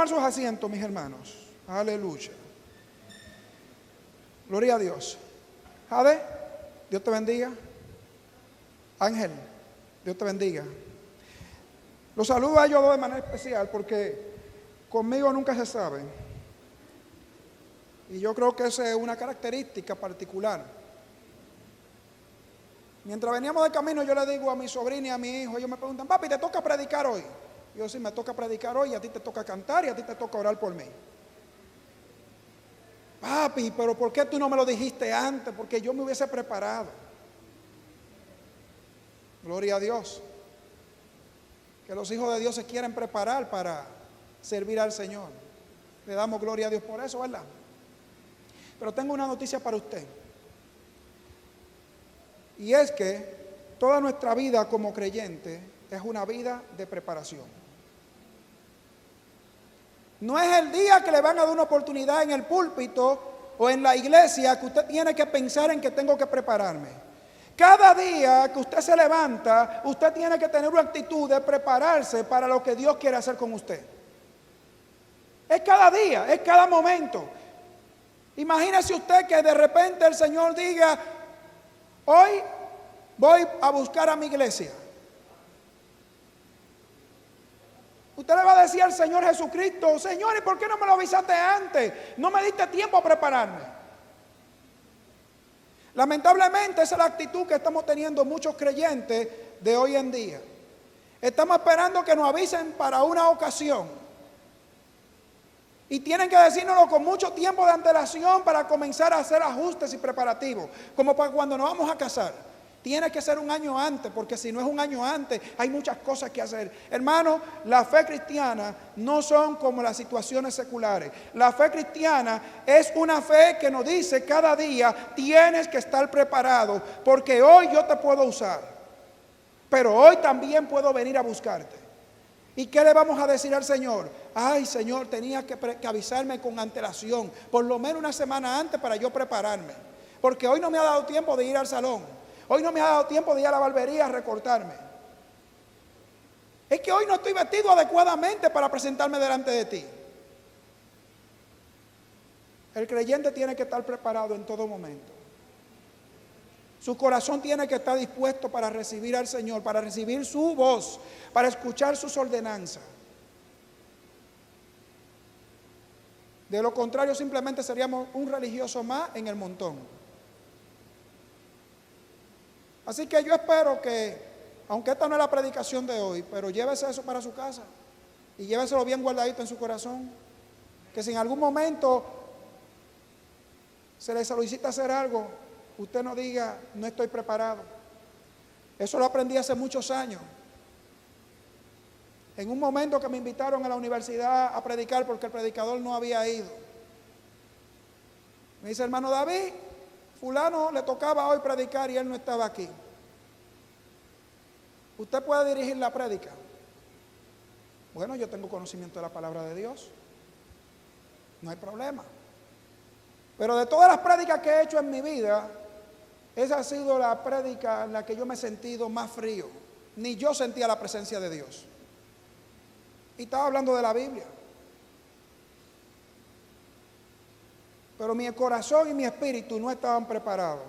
Tomar sus asientos, mis hermanos. Aleluya. Gloria a Dios. Jade, Dios te bendiga. Ángel, Dios te bendiga. Los saludo a ellos dos de manera especial porque conmigo nunca se sabe. Y yo creo que esa es una característica particular. Mientras veníamos de camino, yo le digo a mi sobrina y a mi hijo, ellos me preguntan, papi, ¿te toca predicar hoy? Yo sí, me toca predicar hoy, y a ti te toca cantar y a ti te toca orar por mí. Papi, pero ¿por qué tú no me lo dijiste antes? Porque yo me hubiese preparado. Gloria a Dios. Que los hijos de Dios se quieren preparar para servir al Señor. Le damos gloria a Dios por eso, ¿verdad? Pero tengo una noticia para usted. Y es que toda nuestra vida como creyente es una vida de preparación. No es el día que le van a dar una oportunidad en el púlpito o en la iglesia que usted tiene que pensar en que tengo que prepararme. Cada día que usted se levanta, usted tiene que tener una actitud de prepararse para lo que Dios quiere hacer con usted. Es cada día, es cada momento. Imagínese usted que de repente el Señor diga, hoy voy a buscar a mi iglesia. Usted le va a decir al Señor Jesucristo, Señor, ¿y por qué no me lo avisaste antes? No me diste tiempo a prepararme. Lamentablemente esa es la actitud que estamos teniendo muchos creyentes de hoy en día. Estamos esperando que nos avisen para una ocasión. Y tienen que decírnoslo con mucho tiempo de antelación para comenzar a hacer ajustes y preparativos. Como para cuando nos vamos a casar. Tiene que ser un año antes, porque si no es un año antes, hay muchas cosas que hacer. Hermano, la fe cristiana no son como las situaciones seculares. La fe cristiana es una fe que nos dice cada día, tienes que estar preparado, porque hoy yo te puedo usar, pero hoy también puedo venir a buscarte. ¿Y qué le vamos a decir al Señor? Ay, Señor, tenía que avisarme con antelación, por lo menos una semana antes para yo prepararme, porque hoy no me ha dado tiempo de ir al salón. Hoy no me ha dado tiempo de ir a la barbería a recortarme. Es que hoy no estoy vestido adecuadamente para presentarme delante de ti. El creyente tiene que estar preparado en todo momento. Su corazón tiene que estar dispuesto para recibir al Señor, para recibir su voz, para escuchar sus ordenanzas. De lo contrario, simplemente seríamos un religioso más en el montón. Así que yo espero que, aunque esta no es la predicación de hoy, pero llévese eso para su casa y lléveselo bien guardadito en su corazón. Que si en algún momento se le solicita hacer algo, usted no diga, no estoy preparado. Eso lo aprendí hace muchos años. En un momento que me invitaron a la universidad a predicar porque el predicador no había ido. Me dice, hermano David, fulano le tocaba hoy predicar y él no estaba aquí. ¿Usted puede dirigir la prédica? Bueno, yo tengo conocimiento de la palabra de Dios. No hay problema. Pero de todas las prédicas que he hecho en mi vida, esa ha sido la prédica en la que yo me he sentido más frío. Ni yo sentía la presencia de Dios. Y estaba hablando de la Biblia. Pero mi corazón y mi espíritu no estaban preparados.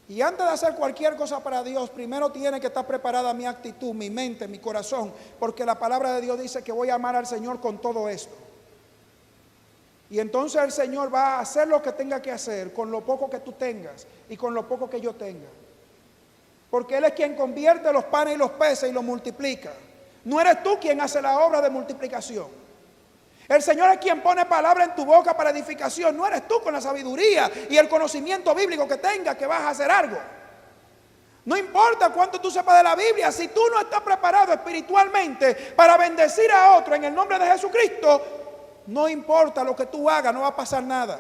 Y antes de hacer cualquier cosa para Dios, primero tiene que estar preparada mi actitud, mi mente, mi corazón, porque la palabra de Dios dice que voy a amar al Señor con todo esto. Y entonces el Señor va a hacer lo que tenga que hacer con lo poco que tú tengas y con lo poco que yo tenga. Porque Él es quien convierte los panes y los peces y los multiplica. No eres tú quien hace la obra de multiplicación. El Señor es quien pone palabra en tu boca para edificación. No eres tú con la sabiduría y el conocimiento bíblico que tengas que vas a hacer algo. No importa cuánto tú sepas de la Biblia, si tú no estás preparado espiritualmente para bendecir a otro en el nombre de Jesucristo, no importa lo que tú hagas, no va a pasar nada.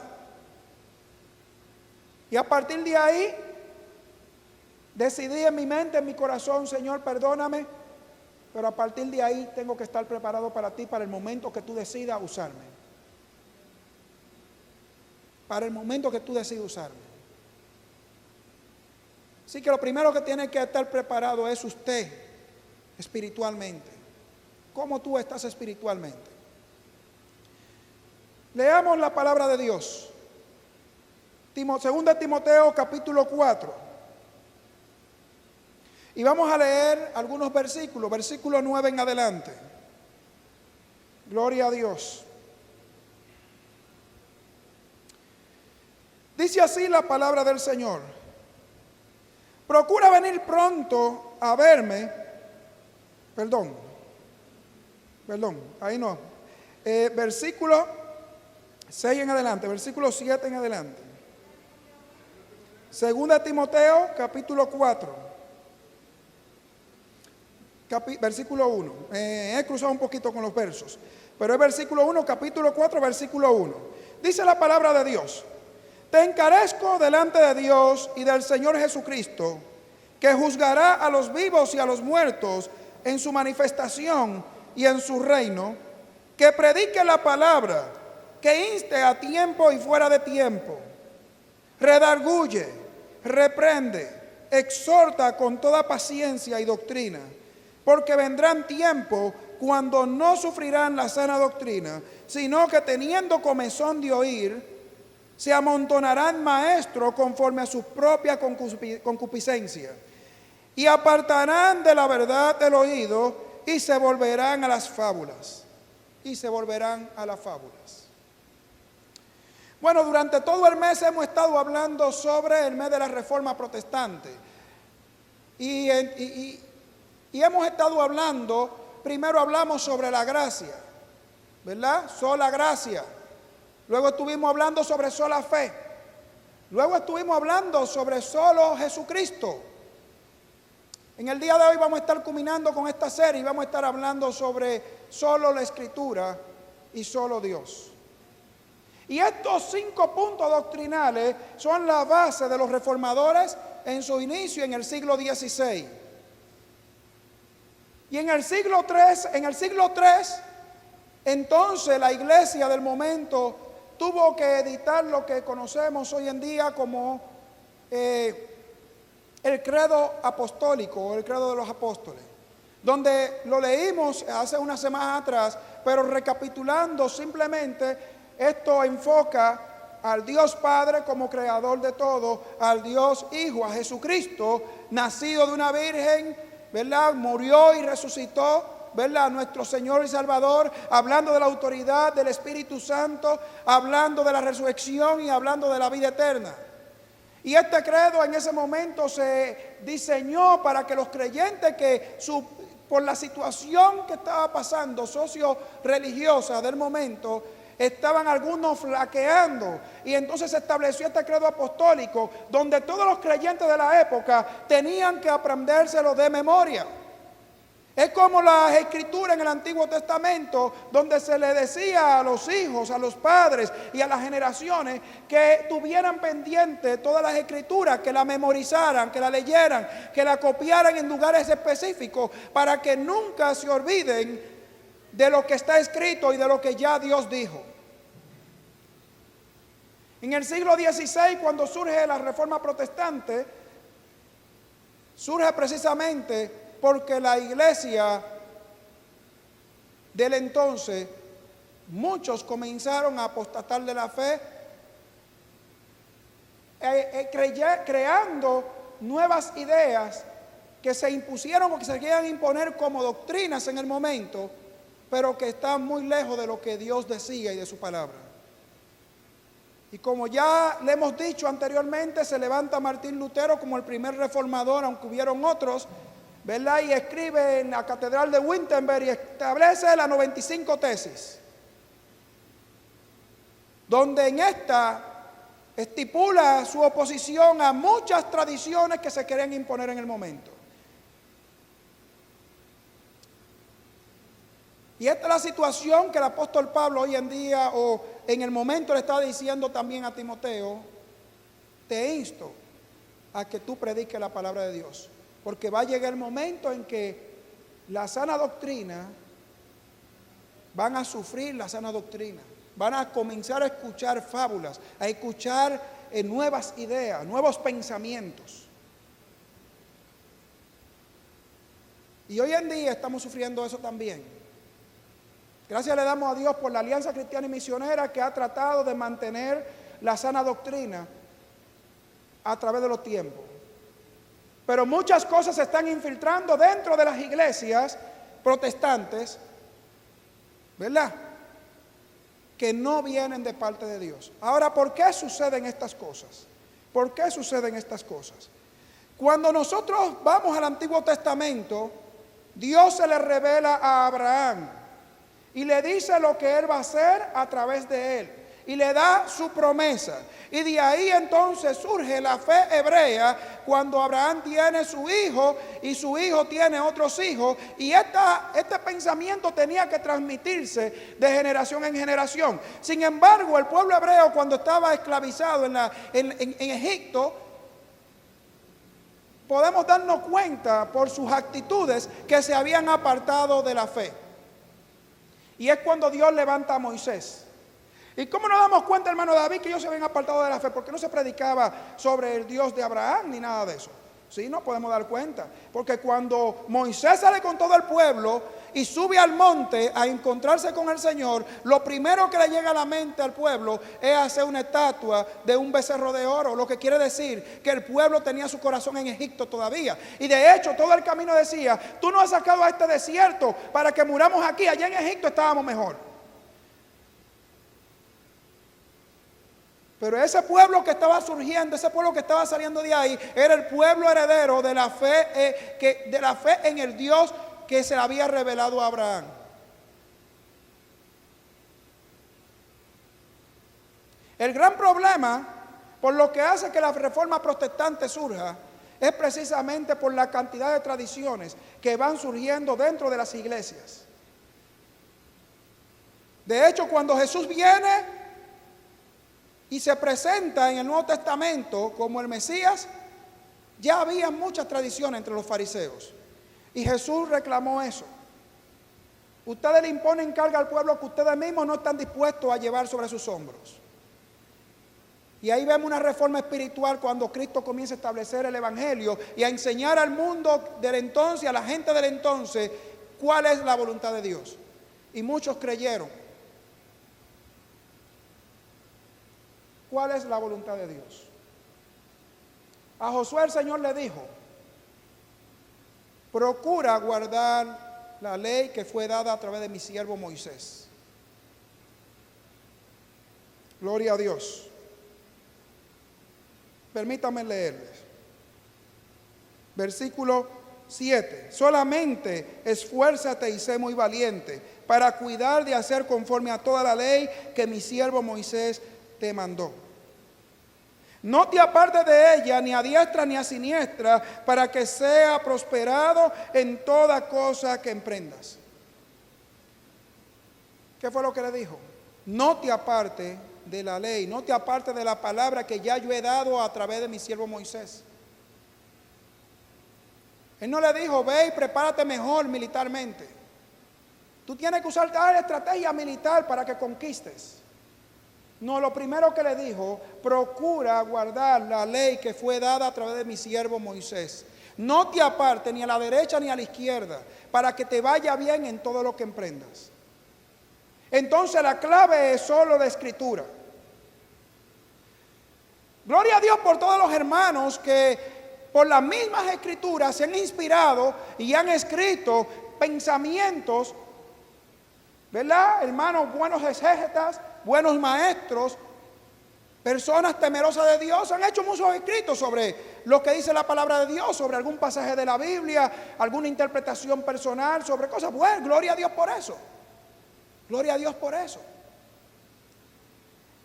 Y a partir de ahí, decidí en mi mente, en mi corazón, Señor, perdóname, pero a partir de ahí tengo que estar preparado para ti, para el momento que tú decidas usarme. Para el momento que tú decidas usarme. Así que lo primero que tiene que estar preparado es usted espiritualmente. ¿Cómo tú estás espiritualmente? Leamos la palabra de Dios. Segunda Timoteo capítulo 4. Y vamos a leer algunos versículos, versículo 9 en adelante. Gloria a Dios. Dice así la palabra del Señor. Procura venir pronto a verme. Perdón, ahí no. Versículo 6 en adelante, versículo 7 en adelante. Segunda Timoteo, capítulo 4. Versículo 1. He cruzado un poquito con los versos, pero es versículo 1, capítulo 4, versículo 1. Dice la palabra de Dios. Te encarezco delante de Dios y del Señor Jesucristo, que juzgará a los vivos y a los muertos en su manifestación y en su reino, que predique la palabra, que inste a tiempo y fuera de tiempo, redarguye, reprende, exhorta con toda paciencia y doctrina, porque vendrán tiempos cuando no sufrirán la sana doctrina, sino que teniendo comezón de oír, se amontonarán maestros conforme a su propia concupiscencia, y apartarán de la verdad el oído, y se volverán a las fábulas. Bueno, durante todo el mes hemos estado hablando sobre el mes de la Reforma Protestante. Y hemos estado hablando, primero hablamos sobre la gracia, ¿verdad? Sola gracia. Luego estuvimos hablando sobre sola fe. Luego estuvimos hablando sobre solo Jesucristo. En el día de hoy vamos a estar culminando con esta serie y vamos a estar hablando sobre solo la Escritura y solo Dios. Y estos 5 puntos doctrinales son la base de los reformadores en su inicio en el siglo XVI. Y en el siglo III, entonces la iglesia del momento tuvo que editar lo que conocemos hoy en día como el credo apostólico o el credo de los apóstoles, donde lo leímos hace unas semanas atrás, pero recapitulando simplemente, esto enfoca al Dios Padre como creador de todo, al Dios Hijo, a Jesucristo, nacido de una virgen, ¿verdad? Murió y resucitó, ¿verdad? Nuestro Señor y Salvador, hablando de la autoridad del Espíritu Santo, hablando de la resurrección y hablando de la vida eterna. Y este credo en ese momento se diseñó para que los creyentes que por la situación que estaba pasando socio-religiosa del momento, estaban algunos flaqueando, y entonces se estableció este credo apostólico donde todos los creyentes de la época tenían que aprendérselo de memoria. Es como las escrituras en el Antiguo Testamento, donde se le decía a los hijos, a los padres y a las generaciones que tuvieran pendiente todas las escrituras, que la memorizaran, que la leyeran, que la copiaran en lugares específicos, para que nunca se olviden de lo que está escrito y de lo que ya Dios dijo. En el siglo XVI, cuando surge la Reforma Protestante, surge precisamente porque la iglesia del entonces, muchos comenzaron a apostatar de la fe, creando nuevas ideas que se impusieron o que se querían imponer como doctrinas en el momento, pero que están muy lejos de lo que Dios decía y de su palabra. Y como ya le hemos dicho anteriormente, se levanta Martín Lutero como el primer reformador, aunque hubieron otros, ¿verdad? Y escribe en la Catedral de Wittenberg y establece la 95 tesis, donde en esta estipula su oposición a muchas tradiciones que se querían imponer en el momento. Y esta es la situación que el apóstol Pablo hoy en día, o en el momento, le está diciendo también a Timoteo: te insto a que tú prediques la palabra de Dios, porque va a llegar el momento en que la sana doctrina, van a sufrir la sana doctrina, van a comenzar a escuchar fábulas, a escuchar nuevas ideas, nuevos pensamientos. Y hoy en día estamos sufriendo eso también. Gracias le damos a Dios por la Alianza Cristiana y Misionera, que ha tratado de mantener la sana doctrina a través de los tiempos. Pero muchas cosas se están infiltrando dentro de las iglesias protestantes, ¿verdad?, que no vienen de parte de Dios. Ahora, ¿por qué suceden estas cosas? ¿Por qué suceden estas cosas? Cuando nosotros vamos al Antiguo Testamento, Dios se le revela a Abraham y le dice lo que él va a hacer a través de él, y le da su promesa. Y de ahí entonces surge la fe hebrea, cuando Abraham tiene su hijo y su hijo tiene otros hijos, y este pensamiento tenía que transmitirse de generación en generación. Sin embargo, el pueblo hebreo, cuando estaba esclavizado en Egipto, podemos darnos cuenta por sus actitudes que se habían apartado de la fe. Y es cuando Dios levanta a Moisés. ¿Y cómo nos damos cuenta, hermano David, que ellos se habían apartado de la fe? Porque no se predicaba sobre el Dios de Abraham ni nada de eso. Sí, nos podemos dar cuenta. Porque cuando Moisés sale con todo el pueblo y sube al monte a encontrarse con el Señor, lo primero que le llega a la mente al pueblo es hacer una estatua de un becerro de oro. Lo que quiere decir que el pueblo tenía su corazón en Egipto todavía. Y de hecho, todo el camino decía: tú nos has sacado a este desierto para que muramos aquí. Allá en Egipto estábamos mejor. Pero ese pueblo que estaba surgiendo, ese pueblo que estaba saliendo de ahí, era el pueblo heredero de la fe, en el Dios que se le había revelado a Abraham. El gran problema, por lo que hace que la reforma protestante surja, es precisamente por la cantidad de tradiciones que van surgiendo dentro de las iglesias. De hecho, cuando Jesús viene y se presenta en el Nuevo Testamento como el Mesías, ya había muchas tradiciones entre los fariseos. Y Jesús reclamó eso. Ustedes le imponen carga al pueblo que ustedes mismos no están dispuestos a llevar sobre sus hombros. Y ahí vemos una reforma espiritual cuando Cristo comienza a establecer el Evangelio y a enseñar al mundo del entonces, a la gente del entonces, cuál es la voluntad de Dios. Y muchos creyeron. ¿Cuál es la voluntad de Dios? A Josué el Señor le dijo: procura guardar la ley que fue dada a través de mi siervo Moisés. Gloria a Dios. Permítanme leerles. Versículo 7. Solamente esfuérzate y sé muy valiente para cuidar de hacer conforme a toda la ley que mi siervo Moisés te mandó. No te apartes de ella ni a diestra ni a siniestra, para que sea prosperado en toda cosa que emprendas. ¿Qué fue lo que le dijo? No te apartes de la ley, no te apartes de la palabra que ya yo he dado a través de mi siervo Moisés. Él no le dijo: ve y prepárate mejor militarmente. Tú tienes que usar tal estrategia militar para que conquistes. No, lo primero que le dijo: procura guardar la ley que fue dada a través de mi siervo Moisés. No te apartes ni a la derecha ni a la izquierda, para que te vaya bien en todo lo que emprendas. Entonces la clave es solo de escritura. Gloria a Dios por todos los hermanos que por las mismas escrituras se han inspirado y han escrito pensamientos, ¿verdad? Hermanos, buenos exégetas, buenos maestros, personas temerosas de Dios, han hecho muchos escritos sobre lo que dice la palabra de Dios, sobre algún pasaje de la Biblia, alguna interpretación personal, sobre cosas buenas. Gloria a Dios por eso. Gloria a Dios por eso.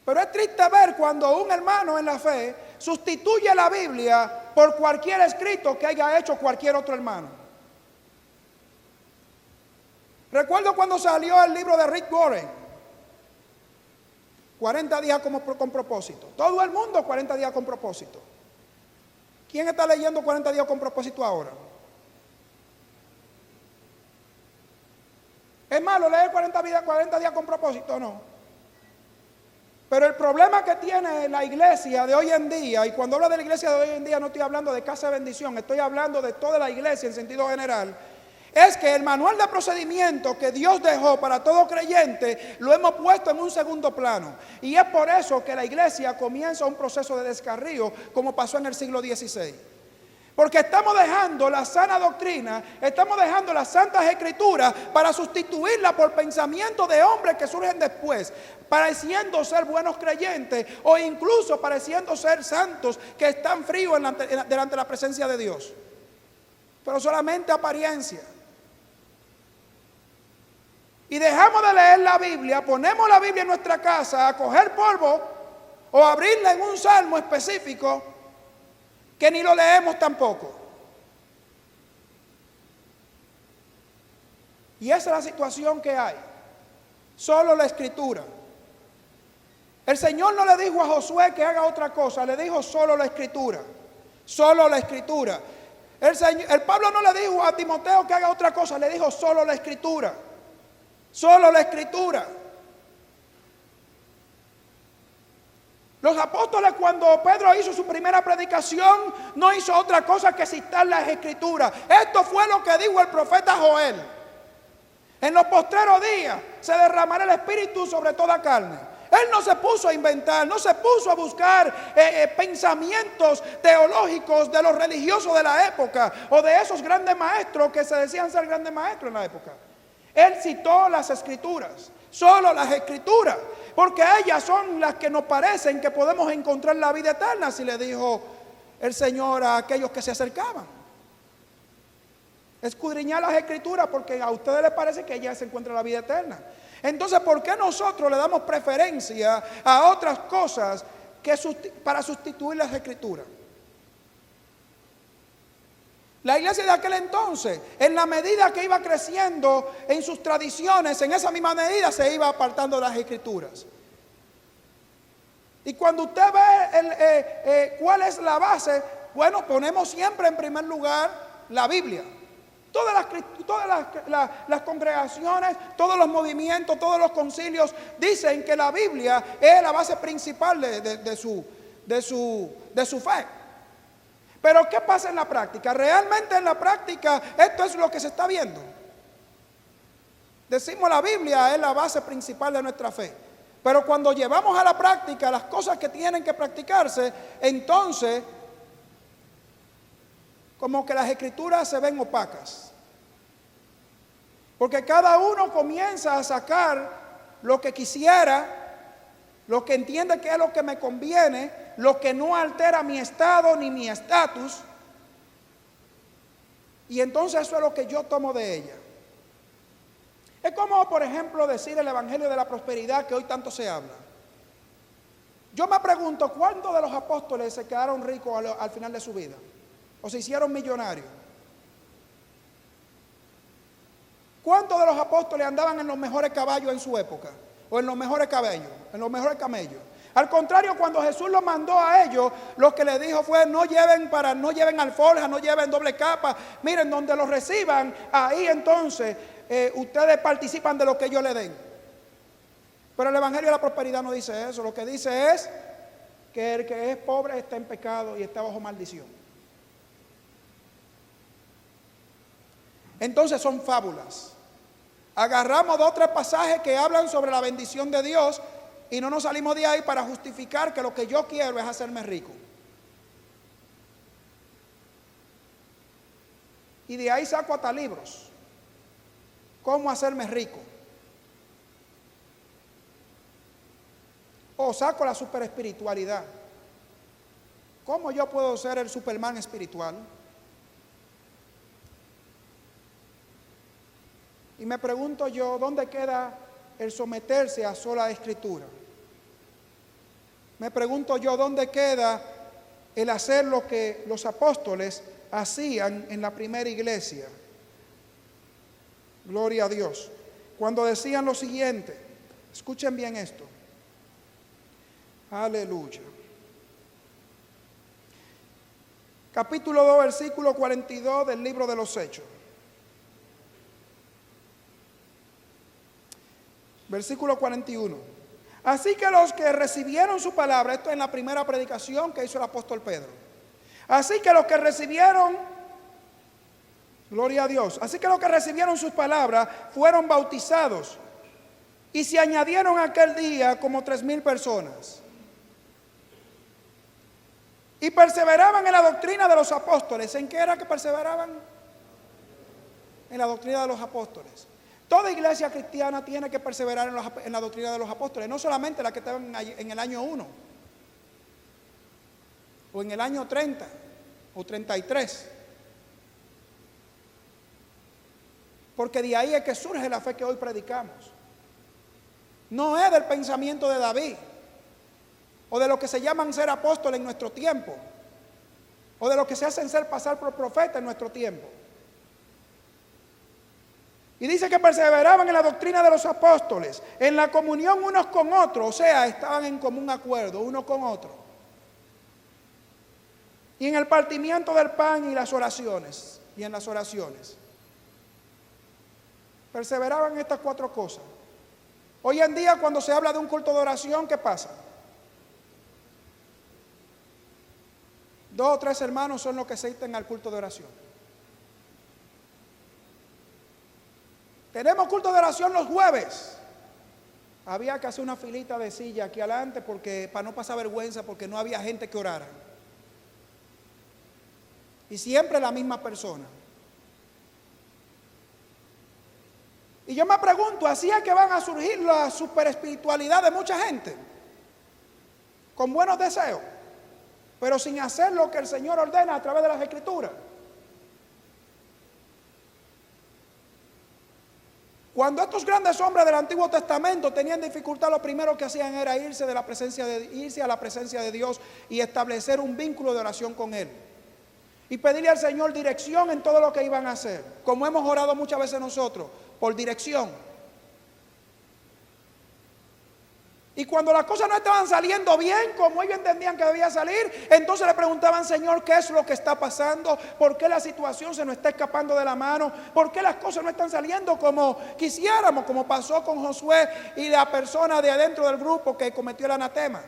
Pero es triste ver cuando un hermano en la fe sustituye la Biblia por cualquier escrito que haya hecho cualquier otro hermano. Recuerdo cuando salió el libro de Rick Warren, 40 días con propósito. Todo el mundo 40 días con propósito. ¿Quién está leyendo 40 días con propósito ahora? ¿Es malo leer 40 días con propósito? No. Pero el problema que tiene la iglesia de hoy en día, y cuando hablo de la iglesia de hoy en día no estoy hablando de casa de bendición, estoy hablando de toda la iglesia en sentido general, es que el manual de procedimiento que Dios dejó para todo creyente lo hemos puesto en un segundo plano. Y es por eso que la iglesia comienza un proceso de descarrío, como pasó en el siglo XVI. Porque estamos dejando la sana doctrina, estamos dejando las santas escrituras para sustituirla por pensamientos de hombres que surgen después, pareciendo ser buenos creyentes o incluso pareciendo ser santos que están fríos delante de la presencia de Dios. Pero solamente apariencia. Y dejamos de leer la Biblia, ponemos la Biblia en nuestra casa a coger polvo o abrirla en un salmo específico que ni lo leemos tampoco. Y esa es la situación que hay. Solo la Escritura. El Señor no le dijo a Josué que haga otra cosa, le dijo solo la Escritura. Solo la Escritura. El Pablo no le dijo a Timoteo que haga otra cosa, le dijo solo la Escritura. Solo la Escritura. Los apóstoles, cuando Pedro hizo su primera predicación, no hizo otra cosa que citar las Escrituras. Esto fue lo que dijo el profeta Joel: en los postreros días se derramará el Espíritu sobre toda carne. Él no se puso a inventar, no se puso a buscar pensamientos teológicos de los religiosos de la época o de esos grandes maestros que se decían ser grandes maestros en la época. Él citó las Escrituras, solo las Escrituras, porque ellas son las que nos parecen que podemos encontrar la vida eterna, así le dijo el Señor a aquellos que se acercaban. Escudriñar las Escrituras porque a ustedes les parece que allá se encuentra la vida eterna. Entonces, ¿por qué nosotros le damos preferencia a otras cosas para sustituir las Escrituras? La iglesia de aquel entonces, en la medida que iba creciendo en sus tradiciones, en esa misma medida se iba apartando de las Escrituras. Y cuando usted ve cuál es la base, bueno, ponemos siempre en primer lugar la Biblia. Todas las congregaciones, todos los movimientos, todos los concilios dicen que la Biblia es la base principal de su fe. Pero ¿qué pasa en la práctica? Realmente en la práctica esto es lo que se está viendo. Decimos la Biblia es la base principal de nuestra fe. Pero cuando llevamos a la práctica las cosas que tienen que practicarse, entonces como que las Escrituras se ven opacas. Porque cada uno comienza a sacar lo que quisiera, lo que entiende que es lo que me conviene, lo que no altera mi estado ni mi estatus. Y entonces eso es lo que yo tomo de ella. Es como, por ejemplo, decir el Evangelio de la prosperidad que hoy tanto se habla. Yo me pregunto, ¿cuántos de los apóstoles se quedaron ricos al final de su vida? ¿O se hicieron millonarios? ¿Cuántos de los apóstoles andaban en los mejores caballos en su época? ¿O en los mejores camellos? Al contrario, cuando Jesús los mandó a ellos, lo que les dijo fue: no lleven alforja, no lleven doble capa. Miren, donde los reciban, ahí entonces ustedes participan de lo que ellos le den. Pero el Evangelio de la prosperidad no dice eso. Lo que dice es que el que es pobre está en pecado y está bajo maldición. Entonces son fábulas. Agarramos 2 o 3 pasajes que hablan sobre la bendición de Dios y no nos salimos de ahí para justificar que lo que yo quiero es hacerme rico. Y de ahí saco hasta libros. ¿Cómo hacerme rico? O saco la superespiritualidad. ¿Cómo yo puedo ser el Superman espiritual? Y me pregunto yo, ¿dónde queda el someterse a sola Escritura? Me pregunto yo, ¿dónde queda el hacer lo que los apóstoles hacían en la primera iglesia? Gloria a Dios. Cuando decían lo siguiente, escuchen bien esto. Aleluya. Capítulo 2, versículo 42 del libro de los Hechos. Versículo 41. Así que los que recibieron su palabra, esto es en la primera predicación que hizo el apóstol Pedro. Así que los que recibieron Gloria a Dios. Así que los que recibieron sus palabras fueron bautizados y se añadieron aquel día como 3,000 personas. Y perseveraban en la doctrina de los apóstoles. ¿En qué era que perseveraban? En la doctrina de los apóstoles. Toda iglesia cristiana tiene que perseverar en la doctrina de los apóstoles, no solamente la que estaba en el año 1, o en el año 30, o 33. Porque de ahí es que surge la fe que hoy predicamos. No es del pensamiento de David, o de lo que se llaman ser apóstoles en nuestro tiempo, o de lo que se hacen ser pasar por profeta en nuestro tiempo. Y dice que perseveraban en la doctrina de los apóstoles, en la comunión unos con otros, o sea, estaban en común acuerdo uno con otro. Y en el partimiento del pan y las oraciones, y en las oraciones. Perseveraban en estas 4 cosas. Hoy en día, cuando se habla de un culto de oración, ¿qué pasa? 2 o 3 hermanos son los que asisten al culto de oración. Tenemos culto de oración los jueves. Había que hacer una filita de silla aquí adelante para no pasar vergüenza, porque no había gente que orara. Y siempre la misma persona. Y yo me pregunto, ¿así es que van a surgir la superespiritualidad de mucha gente? Con buenos deseos, pero sin hacer lo que el Señor ordena a través de las Escrituras. Cuando estos grandes hombres del Antiguo Testamento tenían dificultad, lo primero que hacían era irse a la presencia de Dios y establecer un vínculo de oración con Él. Y pedirle al Señor dirección en todo lo que iban a hacer, como hemos orado muchas veces nosotros, por dirección. Y cuando las cosas no estaban saliendo bien, como ellos entendían que debía salir, entonces le preguntaban: Señor, ¿qué es lo que está pasando? ¿Por qué la situación se nos está escapando de la mano? ¿Por qué las cosas no están saliendo como quisiéramos? Como pasó con Josué y la persona de adentro del grupo que cometió el anatema.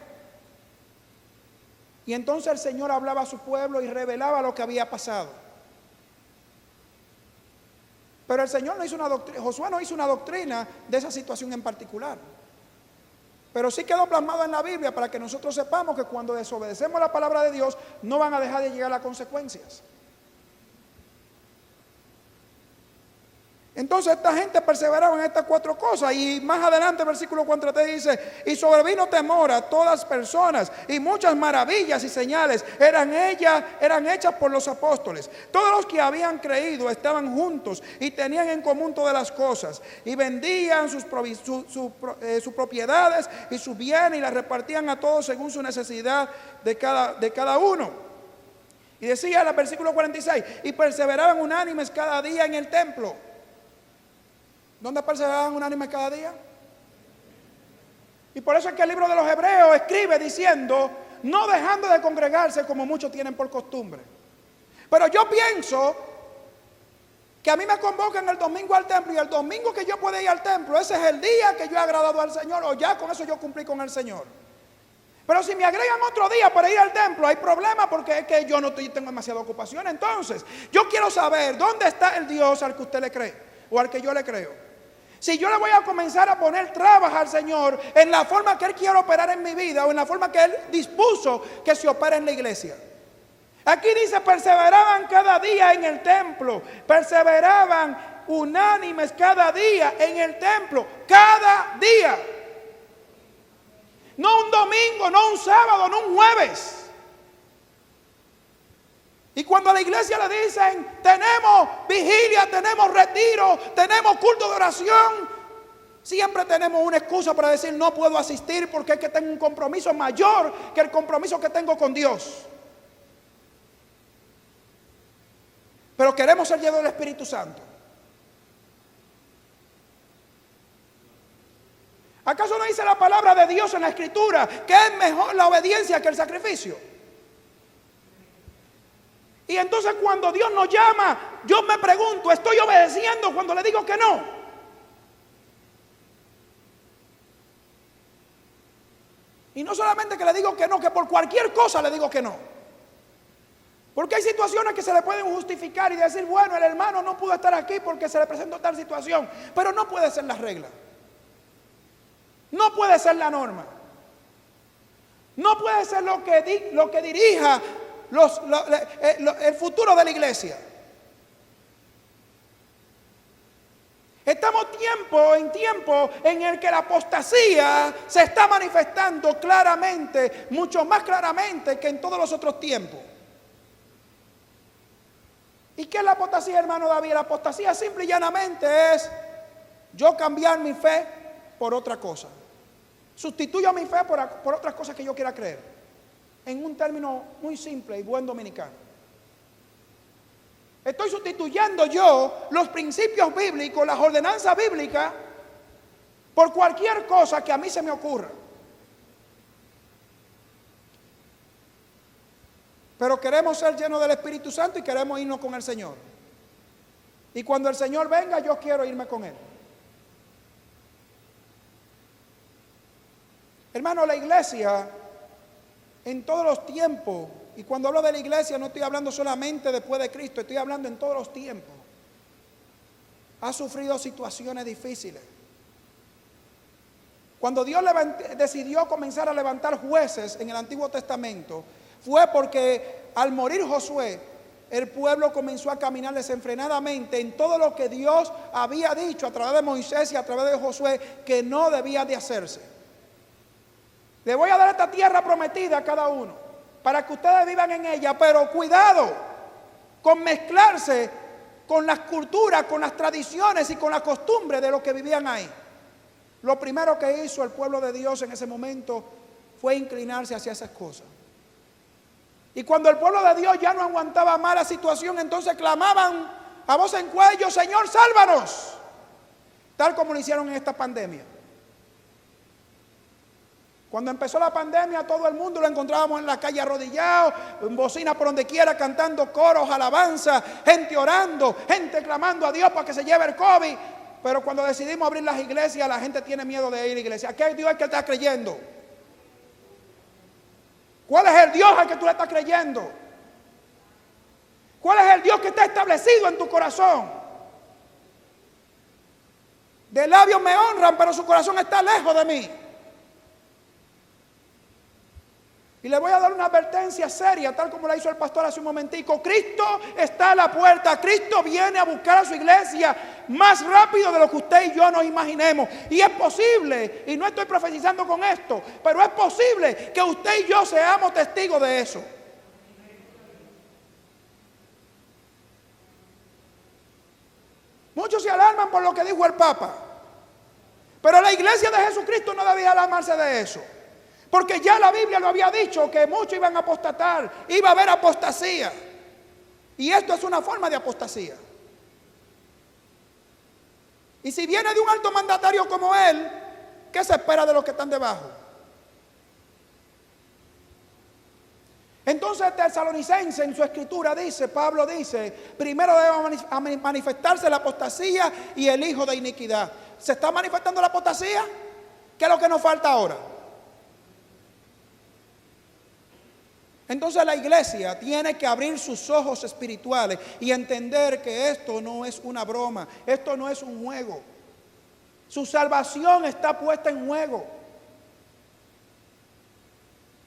Y entonces el Señor hablaba a su pueblo y revelaba lo que había pasado. Pero el Señor no hizo una doctrina, Josué no hizo una doctrina de esa situación en particular. Pero sí quedó plasmado en la Biblia para que nosotros sepamos que cuando desobedecemos la palabra de Dios, no van a dejar de llegar las consecuencias. Entonces esta gente perseveraba en estas 4 cosas. Y más adelante el versículo 43 dice: y sobrevino temor a todas personas, y muchas maravillas y señales eran hechas por los apóstoles. Todos los que habían creído estaban juntos y tenían en común todas las cosas, y vendían sus propiedades y sus bienes, y las repartían a todos según su necesidad de cada uno. Y decía en el versículo 46: y perseveraban unánimes cada día en el templo. ¿Dónde perseveraban unánimes cada día? Y por eso es que el libro de los Hebreos escribe diciendo: no dejando de congregarse como muchos tienen por costumbre. Pero yo pienso que a mí me convocan el domingo al templo, y el domingo que yo pueda ir al templo, ese es el día que yo he agradado al Señor, o ya con eso yo cumplí con el Señor. Pero si me agregan otro día para ir al templo, hay problema, porque es que yo no tengo demasiada ocupación. Entonces, yo quiero saber dónde está el Dios al que usted le cree, o al que yo le creo. Si yo le voy a comenzar a poner trabas al Señor en la forma que Él quiere operar en mi vida, o en la forma que Él dispuso que se opere en la iglesia. Aquí dice: perseveraban cada día en el templo. Perseveraban unánimes cada día en el templo. Cada día. No un domingo, no un sábado, no un jueves. Y cuando a la iglesia le dicen: tenemos vigilia, tenemos retiro, tenemos culto de oración, siempre tenemos una excusa para decir: no puedo asistir porque es que tengo un compromiso mayor que el compromiso que tengo con Dios. Pero queremos ser llenos del Espíritu Santo. ¿Acaso no dice la palabra de Dios en la Escritura que es mejor la obediencia que el sacrificio? Y entonces cuando Dios nos llama, yo me pregunto: ¿estoy obedeciendo cuando le digo que no? Y no solamente que le digo que no, que por cualquier cosa le digo que no. Porque hay situaciones que se le pueden justificar y decir, bueno, el hermano no pudo estar aquí porque se le presentó tal situación, pero no puede ser la regla. No puede ser la norma. No puede ser lo que dirija el futuro de la iglesia. Estamos en tiempo en el que la apostasía se está manifestando claramente, mucho más claramente que en todos los otros tiempos. ¿Y qué es la apostasía, hermano David? La apostasía simple y llanamente es yo cambiar mi fe por otra cosa. Sustituyo mi fe por otras cosas que yo quiera creer. En un término muy simple y buen dominicano. Estoy sustituyendo yo los principios bíblicos, las ordenanzas bíblicas, por cualquier cosa que a mí se me ocurra. Pero queremos ser llenos del Espíritu Santo y queremos irnos con el Señor. Y cuando el Señor venga, yo quiero irme con Él. Hermano, la iglesia en todos los tiempos, y cuando hablo de la iglesia no estoy hablando solamente después de Cristo, estoy hablando en todos los tiempos, ha sufrido situaciones difíciles. Cuando Dios decidió comenzar a levantar jueces en el Antiguo Testamento, fue porque al morir Josué, el pueblo comenzó a caminar desenfrenadamente en todo lo que Dios había dicho a través de Moisés y a través de Josué que no debía de hacerse. Le voy a dar esta tierra prometida a cada uno para que ustedes vivan en ella, pero cuidado con mezclarse con las culturas, con las tradiciones y con las costumbres de los que vivían ahí. Lo primero que hizo el pueblo de Dios en ese momento fue inclinarse hacia esas cosas. Y cuando el pueblo de Dios ya no aguantaba más la situación, entonces clamaban a voz en cuello, Señor, sálvanos, tal como lo hicieron en esta pandemia. Cuando empezó la pandemia, todo el mundo lo encontrábamos en la calle arrodillado, en bocina por donde quiera, cantando coros, alabanza, gente orando, gente clamando a Dios para que se lleve el COVID. Pero cuando decidimos abrir las iglesias, la gente tiene miedo de ir a la iglesia. ¿A qué Dios es que está creyendo? ¿Cuál es el Dios al que tú le estás creyendo? ¿Cuál es el Dios que está establecido en tu corazón? De labios me honran, pero su corazón está lejos de mí. Y le voy a dar una advertencia seria, tal como la hizo el pastor hace un momentico. Cristo está a la puerta. Cristo viene a buscar a su iglesia más rápido de lo que usted y yo nos imaginemos. Y es posible, y no estoy profetizando con esto, pero es posible que usted y yo seamos testigos de eso. Muchos se alarman por lo que dijo el Papa, pero la iglesia de Jesucristo no debía alarmarse de eso. Porque ya la Biblia lo había dicho que muchos iban a apostatar, iba a haber apostasía. Y esto es una forma de apostasía. Y si viene de un alto mandatario como él, ¿qué se espera de los que están debajo? Entonces Tesalonicense en su escritura dice, Pablo dice, primero debe manifestarse la apostasía y el hijo de iniquidad. ¿Se está manifestando la apostasía? ¿Qué es lo que nos falta ahora? Entonces la iglesia tiene que abrir sus ojos espirituales y entender que esto no es una broma, esto no es un juego. Su salvación está puesta en juego.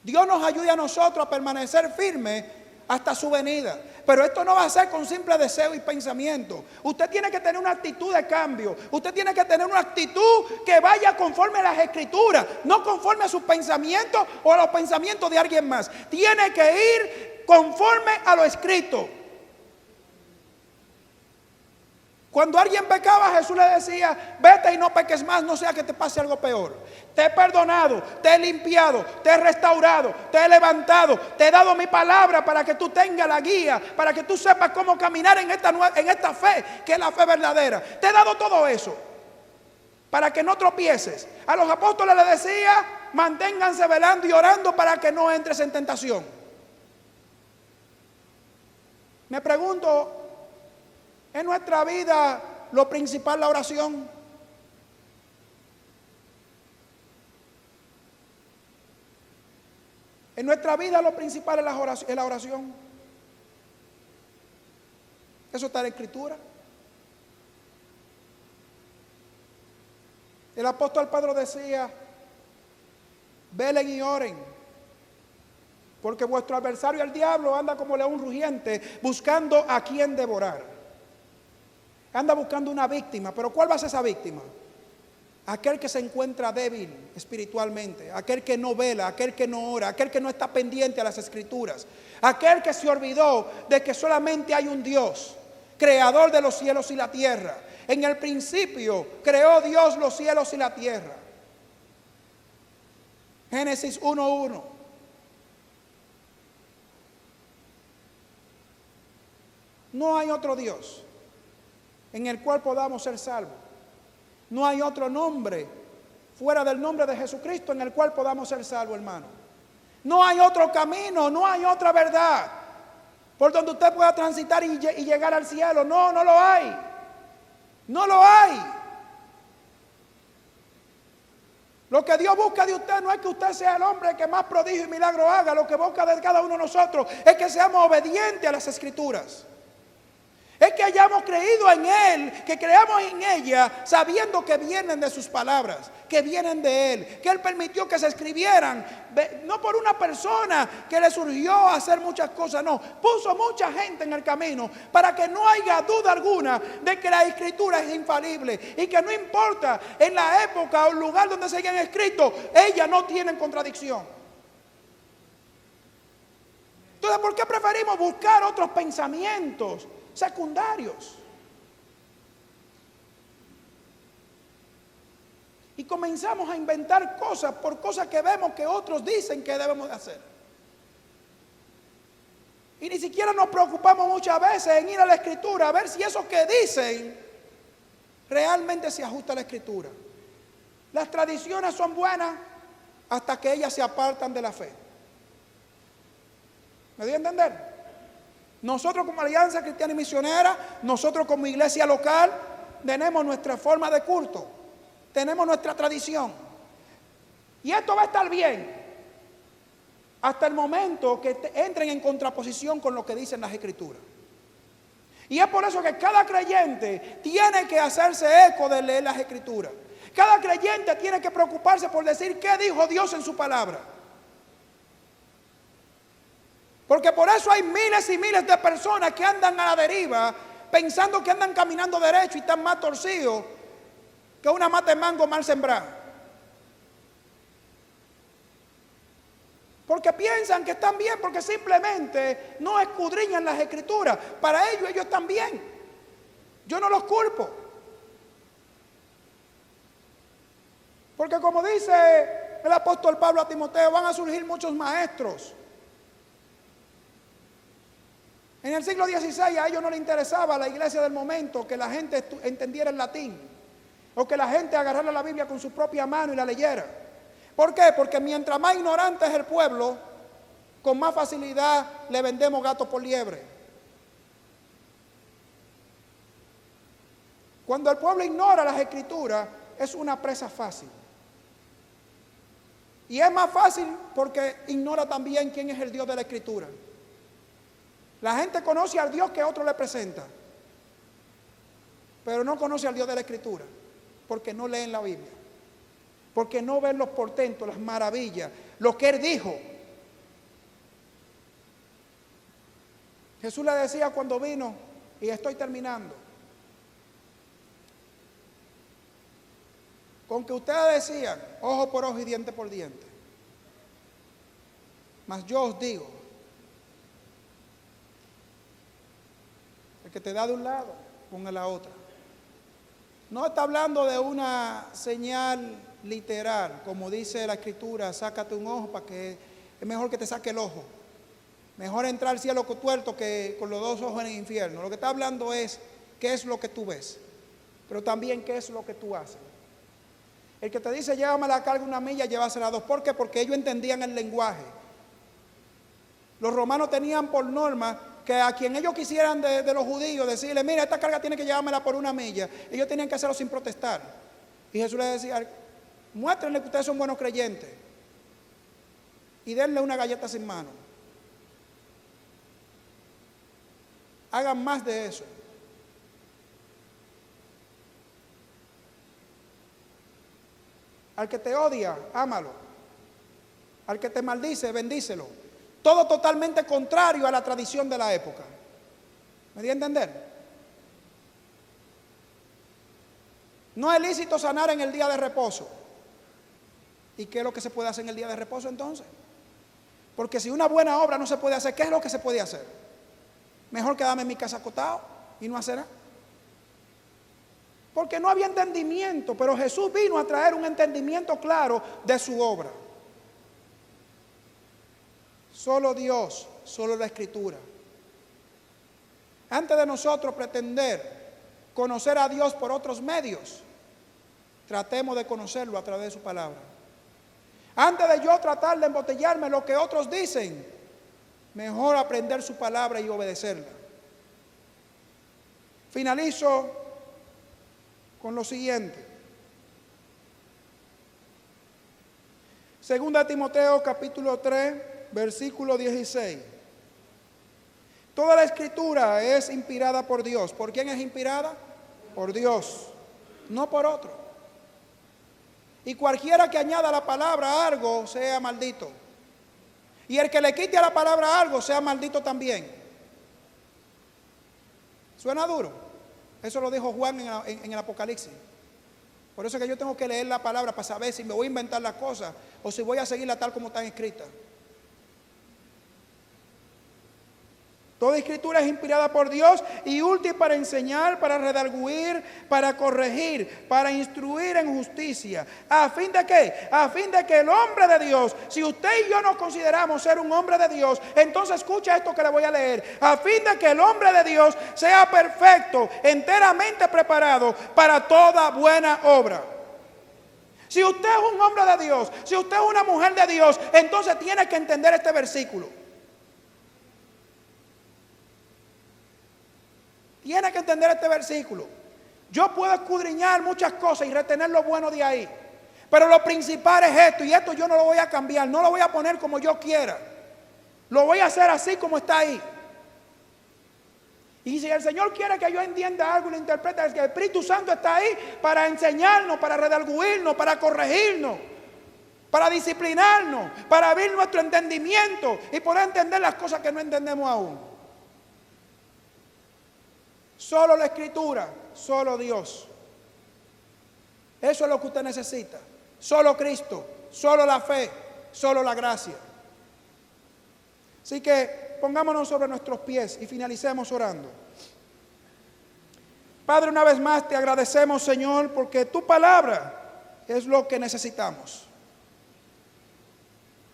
Dios nos ayude a nosotros a permanecer firmes hasta su venida. Pero esto no va a ser con simple deseo y pensamiento. Usted tiene que tener una actitud de cambio. Usted tiene que tener una actitud que vaya conforme a las Escrituras, no conforme a sus pensamientos o a los pensamientos de alguien más. Tiene que ir conforme a lo escrito. Cuando alguien pecaba, Jesús le decía, vete y no peques más, no sea que te pase algo peor. Te he perdonado, te he limpiado, te he restaurado, te he levantado, te he dado mi palabra para que tú tengas la guía, para que tú sepas cómo caminar en esta fe, que es la fe verdadera. Te he dado todo eso, para que no tropieces. A los apóstoles les decía, manténganse velando y orando para que no entres en tentación. Me pregunto, ¿es nuestra vida lo principal la oración? En nuestra vida lo principal es la oración. Eso está en la Escritura. El apóstol Pedro decía, velen y oren, porque vuestro adversario el diablo anda como león rugiente buscando a quien devorar. Anda buscando una víctima, pero ¿cuál va a ser esa víctima? Aquel que se encuentra débil espiritualmente, aquel que no vela, aquel que no ora, aquel que no está pendiente a las Escrituras, aquel que se olvidó de que solamente hay un Dios, creador de los cielos y la tierra. En el principio creó Dios los cielos y la tierra. Génesis 1:1. No hay otro Dios en el cual podamos ser salvos. No hay otro nombre fuera del nombre de Jesucristo en el cual podamos ser salvos, hermano. No hay otro camino, no hay otra verdad por donde usted pueda transitar y llegar al cielo. No, no lo hay. No lo hay. Lo que Dios busca de usted no es que usted sea el hombre que más prodigio y milagro haga. Lo que busca de cada uno de nosotros es que seamos obedientes a las Escrituras. Es que hayamos creído en Él, que creamos en ella, sabiendo que vienen de sus palabras, que vienen de Él, que Él permitió que se escribieran, no por una persona que le surgió hacer muchas cosas, no, puso mucha gente en el camino para que no haya duda alguna de que la Escritura es infalible y que no importa en la época o el lugar donde se hayan escrito, ellas no tienen contradicción. Entonces, ¿por qué preferimos buscar otros pensamientos secundarios? Y comenzamos a inventar cosas por cosas que vemos que otros dicen que debemos de hacer. Y ni siquiera nos preocupamos muchas veces en ir a la Escritura a ver si eso que dicen realmente se ajusta a la Escritura. Las tradiciones son buenas hasta que ellas se apartan de la fe. ¿Me dio a entender? Nosotros como Alianza Cristiana y Misionera, nosotros como iglesia local, tenemos nuestra forma de culto, tenemos nuestra tradición. Y esto va a estar bien hasta el momento que entren en contraposición con lo que dicen las Escrituras. Y es por eso que cada creyente tiene que hacerse eco de leer las Escrituras. Cada creyente tiene que preocuparse por decir qué dijo Dios en su palabra. Porque por eso hay miles y miles de personas que andan a la deriva pensando que andan caminando derecho y están más torcidos que una mata de mango mal sembrada. Porque piensan que están bien, porque simplemente no escudriñan las Escrituras. Para ellos están bien. Yo no los culpo. Porque como dice el apóstol Pablo a Timoteo, van a surgir muchos maestros. En el siglo XVI a ellos no les interesaba a la iglesia del momento que la gente entendiera el latín o que la gente agarrara la Biblia con su propia mano y la leyera. ¿Por qué? Porque mientras más ignorante es el pueblo, con más facilidad le vendemos gato por liebre. Cuando el pueblo ignora las Escrituras, es una presa fácil. Y es más fácil porque ignora también quién es el Dios de la Escritura. La gente conoce al Dios que otro le presenta, pero no conoce al Dios de la Escritura, porque no leen la Biblia, porque no ven los portentos, las maravillas, lo que Él dijo. Jesús le decía cuando vino, y estoy terminando, con que ustedes decían, ojo por ojo y diente por diente, mas yo os digo, el que te da de un lado, ponga la otra. No está hablando de una señal literal, como dice la Escritura, sácate un ojo para que es mejor que te saque el ojo. Mejor entrar al cielo tuerto que con los dos ojos en el infierno. Lo que está hablando es qué es lo que tú ves, pero también qué es lo que tú haces. El que te dice llévame la carga una milla, llévasela dos. ¿Por qué? Porque ellos entendían el lenguaje. Los romanos tenían por norma que a quien ellos quisieran de los judíos decirle, mira, esta carga tiene que llevármela por una milla, ellos tenían que hacerlo sin protestar. Y Jesús les decía, muéstrenle que ustedes son buenos creyentes y denle una galleta sin mano. Hagan más de eso. Al que te odia, ámalo. Al que te maldice, bendícelo. Todo totalmente contrario a la tradición de la época. ¿Me di a entender? No es lícito sanar en el día de reposo. ¿Y qué es lo que se puede hacer en el día de reposo entonces? Porque si una buena obra no se puede hacer, ¿qué es lo que se puede hacer? Mejor quedarme en mi casa acostado y no hacer nada. Porque no había entendimiento, pero Jesús vino a traer un entendimiento claro de su obra. Solo Dios, solo la Escritura. Antes de nosotros pretender conocer a Dios por otros medios, tratemos de conocerlo a través de su palabra. Antes de yo tratar de embotellarme lo que otros dicen, mejor aprender su palabra y obedecerla. Finalizo con lo siguiente. Segunda de Timoteo capítulo 3, versículo 16. Toda la Escritura es inspirada por Dios. ¿Por quién es inspirada? Por Dios, no por otro. Y cualquiera que añada a la palabra algo, sea maldito. Y el que le quite a la palabra algo, sea maldito también. ¿Suena duro? Eso lo dijo Juan en el Apocalipsis. Por eso es que yo tengo que leer la palabra para saber si me voy a inventar las cosas o si voy a seguirla tal como están escritas. Toda Escritura es inspirada por Dios y útil para enseñar, para redarguir, para corregir, para instruir en justicia. ¿A fin de qué? A fin de que el hombre de Dios, si usted y yo nos consideramos ser un hombre de Dios, entonces escucha esto que le voy a leer. A fin de que el hombre de Dios sea perfecto, enteramente preparado para toda buena obra. Si usted es un hombre de Dios, si usted es una mujer de Dios, entonces tiene que entender este versículo. Tiene que entender este versículo. Yo puedo escudriñar muchas cosas y retener lo bueno de ahí. Pero lo principal es esto, y esto yo no lo voy a cambiar, no lo voy a poner como yo quiera. Lo voy a hacer así como está ahí. Y si el Señor quiere que yo entienda algo y lo interprete, es que el Espíritu Santo está ahí para enseñarnos, para redarguirnos, para corregirnos, para disciplinarnos, para abrir nuestro entendimiento y poder entender las cosas que no entendemos aún. Solo la Escritura, solo Dios. Eso es lo que usted necesita. Solo Cristo, solo la fe, solo la gracia. Así que pongámonos sobre nuestros pies y finalicemos orando. Padre, una vez más te agradecemos, Señor, porque tu palabra es lo que necesitamos.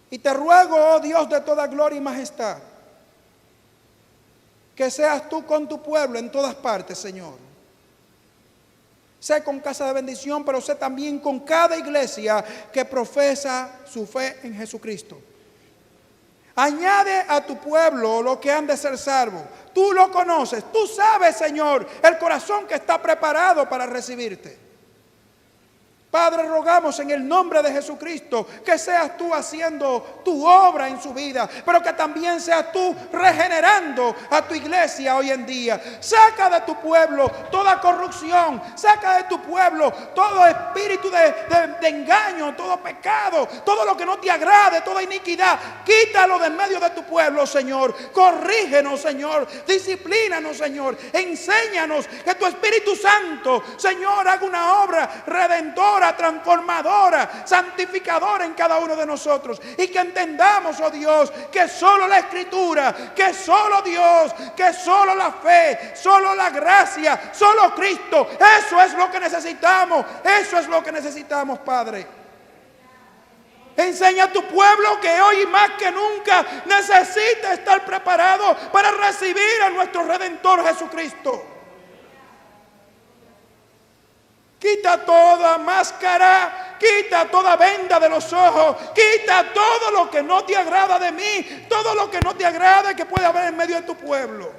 Y te ruego, oh Dios de toda gloria y majestad, que seas tú con tu pueblo en todas partes, Señor. Sé con Casa de Bendición, pero sé también con cada iglesia que profesa su fe en Jesucristo. Añade a tu pueblo lo que han de ser salvos. Tú lo conoces, tú sabes, Señor, el corazón que está preparado para recibirte. Padre, rogamos en el nombre de Jesucristo que seas tú haciendo tu obra en su vida, pero que también seas tú regenerando a tu iglesia hoy en día. Saca de tu pueblo toda corrupción, saca de tu pueblo todo espíritu de engaño, todo pecado, todo lo que no te agrade, toda iniquidad. Quítalo de en medio de tu pueblo, Señor. Corrígenos, Señor. Disciplínanos, Señor. Enséñanos que tu Espíritu Santo, Señor, haga una obra redentora, transformadora, santificadora en cada uno de nosotros, y que entendamos, oh Dios, que solo la Escritura, que solo Dios, que solo la fe, solo la gracia, solo Cristo, eso es lo que necesitamos, eso es lo que necesitamos, Padre. Enseña a tu pueblo que hoy más que nunca necesita estar preparado para recibir a nuestro Redentor Jesucristo. Quita toda máscara, quita toda venda de los ojos, quita todo lo que no te agrada de mí, todo lo que no te agrada que puede haber en medio de tu pueblo.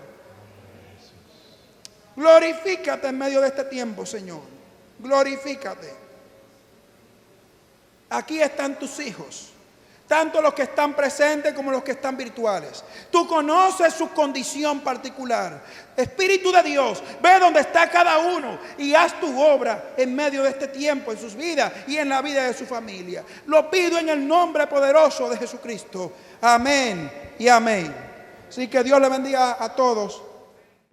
Glorifícate en medio de este tiempo, Señor. Glorifícate. Aquí están tus hijos. tanto los que están presentes como los que están virtuales. Tú conoces su condición particular. Espíritu de Dios, ve dónde está cada uno y haz tu obra en medio de este tiempo, en sus vidas y en la vida de su familia. Lo pido en el nombre poderoso de Jesucristo. Amén y amén. Así que Dios le bendiga a todos.